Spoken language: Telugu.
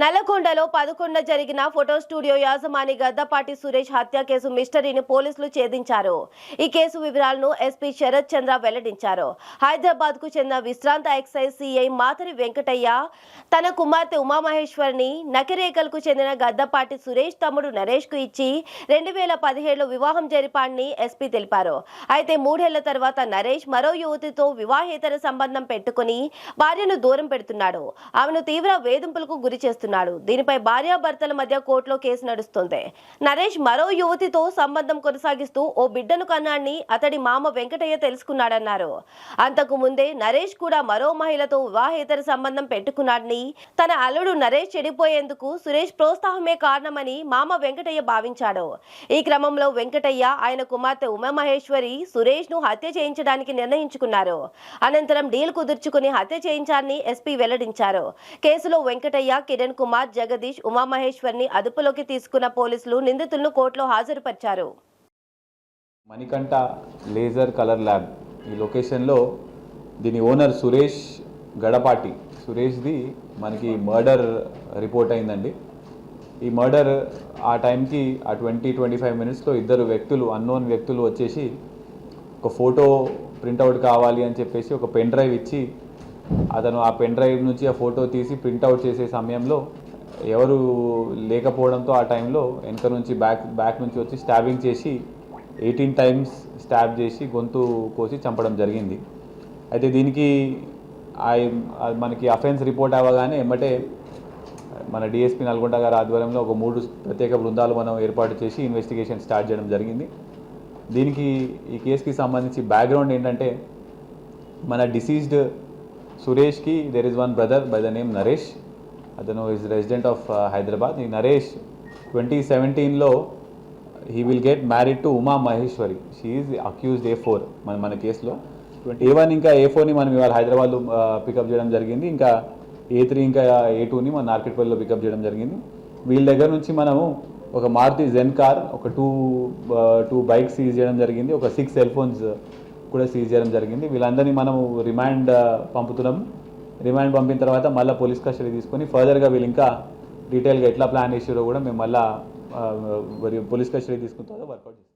నల్లగొండలో 11 జరిగిన ఫోటో స్టూడియో యాజమాని గద్దపాటి సురేష్ హత్య కేసు మిస్టరీని పోలీసులు ఛేదించారు. ఈ కేసు వివరాలను ఎస్పీ శరత్ చంద్ర వెల్లడించారు. హైదరాబాద్ కు చెందిన విశ్రాంత ఎక్సైజ్ సిఐ మాతరి వెంకటయ్య తన కుమార్తె ఉమామహేశ్వరిని నకిరేకల్కు చెందిన గద్దపాటి సురేష్ తమ్ముడు నరేష్ కు ఇచ్చి 2017లో వివాహం జరిపాడని ఎస్పీ తెలిపారు. అయితే 3 ఏళ్ల తర్వాత నరేష్ మరో యువతితో వివాహేతర సంబంధం పెట్టుకుని భార్యను దూరం పెడుతున్నాడు. ఆమెను తీవ్ర వేధింపులకు గురి చేస్తున్నాడు. దీనిపై భార్యాభర్తల మధ్య కోర్టులో కేసు నడుస్తుంది. నరేష్ మరో యువతితో సంబంధం కొనసాగిస్తూ ఓ బిడ్డను కన్నాడని అతడి మామ వెంకటయ్య తెలుసుకున్నాడన్నారు. అంతకు ముందే నరేష్ కూడా మరో మహిళతో వివాహేతర సంబంధం పెట్టుకున్నాడని, తన అల్లుడు నరేష్ చెడిపోయేందుకు సురేష్ ప్రోత్సాహమే కారణమని మామ వెంకటయ్య భావించాడు. ఈ క్రమంలో వెంకటయ్య ఆయన కుమార్తె ఉమామహేశ్వరి సురేష్ ను హత్య చేయించడానికి నిర్ణయించుకున్నారు. అనంతరం డీల్ కుదుర్చుకుని హత్య చేయించారని ఎస్పీ వెల్లడించారు. కేసులో వెంకటయ్య, కిరణ్ కుమార్, జగదీష్, ఉమామహేశ్వరిని అదుపులోకి తీసుకున్న పోలీసులు నిందితులను కోర్టులో హాజరుపరిచారు. మణికంఠ లేజర్ కలర్ ల్యాబ్ ఈ లొకేషన్లో దీని ఓనర్ సురేష్ గడపాటి సురేష్ది మనకి మర్డర్ రిపోర్ట్ అయిందండి. ఈ మర్డర్ ఆ టైంకి ఆ 20-25 మినిట్స్లో ఇద్దరు వ్యక్తులు, అన్నోన్ వ్యక్తులు వచ్చేసి ఒక ఫోటో ప్రింట్అవుట్ కావాలి అని చెప్పేసి ఒక పెన్ డ్రైవ్ ఇచ్చి అతను ఆ పెన్ డ్రైవ్ నుంచి ఆ ఫోటో తీసి ప్రింట్అవుట్ చేసే సమయంలో ఎవరు లేకపోవడంతో ఆ టైంలో వెనక నుంచి బ్యాక్ నుంచి వచ్చి స్టాబింగ్ చేసి 18 టైమ్స్ స్టాబ్ చేసి గొంతు కోసి చంపడం జరిగింది. అయితే దీనికి మనకి అఫెన్స్ రిపోర్ట్ అవ్వగానే ఎమ్మటే మన డిఎస్పీ నల్గొండ గారి ఆధ్వర్యంలో ఒక 3 ప్రత్యేక బృందాలు మనం ఏర్పాటు చేసి ఇన్వెస్టిగేషన్ స్టార్ట్ చేయడం జరిగింది. దీనికి ఈ కేసుకి సంబంధించి బ్యాక్గ్రౌండ్ ఏంటంటే, మన డిసీజ్డ్ సురేష్కి there is one brother by the name Naresh. అతను ఈజ్ రెసిడెంట్ ఆఫ్ హైదరాబాద్. ఈ నరేష్ 2017లో he will get married to Uma Maheshwari. She is accused A4 మన కేసులో. A1 ఇంకా A4ని మనం ఇవాళ హైదరాబాద్లో పికప్ చేయడం జరిగింది. ఇంకా A3 ఇంకా A2ని మన నార్కెట్పల్లిలో పికప్ చేయడం జరిగింది. వీళ్ళ దగ్గర నుంచి మనము ఒక మారుతి జెన్ కార్, ఒక టూ బైక్స్ సీజ్ చేయడం జరిగింది. ఒక 6 సెల్ ఫోన్స్ కూడా సీజ్ చేయడం జరిగింది. వీళ్ళందరినీ మనము రిమాండ్ పంపుతున్నాము. రిమాండ్ పంపిన తర్వాత మళ్ళీ పోలీస్ కస్టడీ తీసుకొని ఫర్దర్గా వీళ్ళు ఇంకా డీటెయిల్గా ఎట్లా ప్లాన్ చేసారో కూడా మేము మళ్ళీ పోలీస్ కస్టడీ తీసుకున్న తర్వాత వర్కౌట్ చేస్తాం.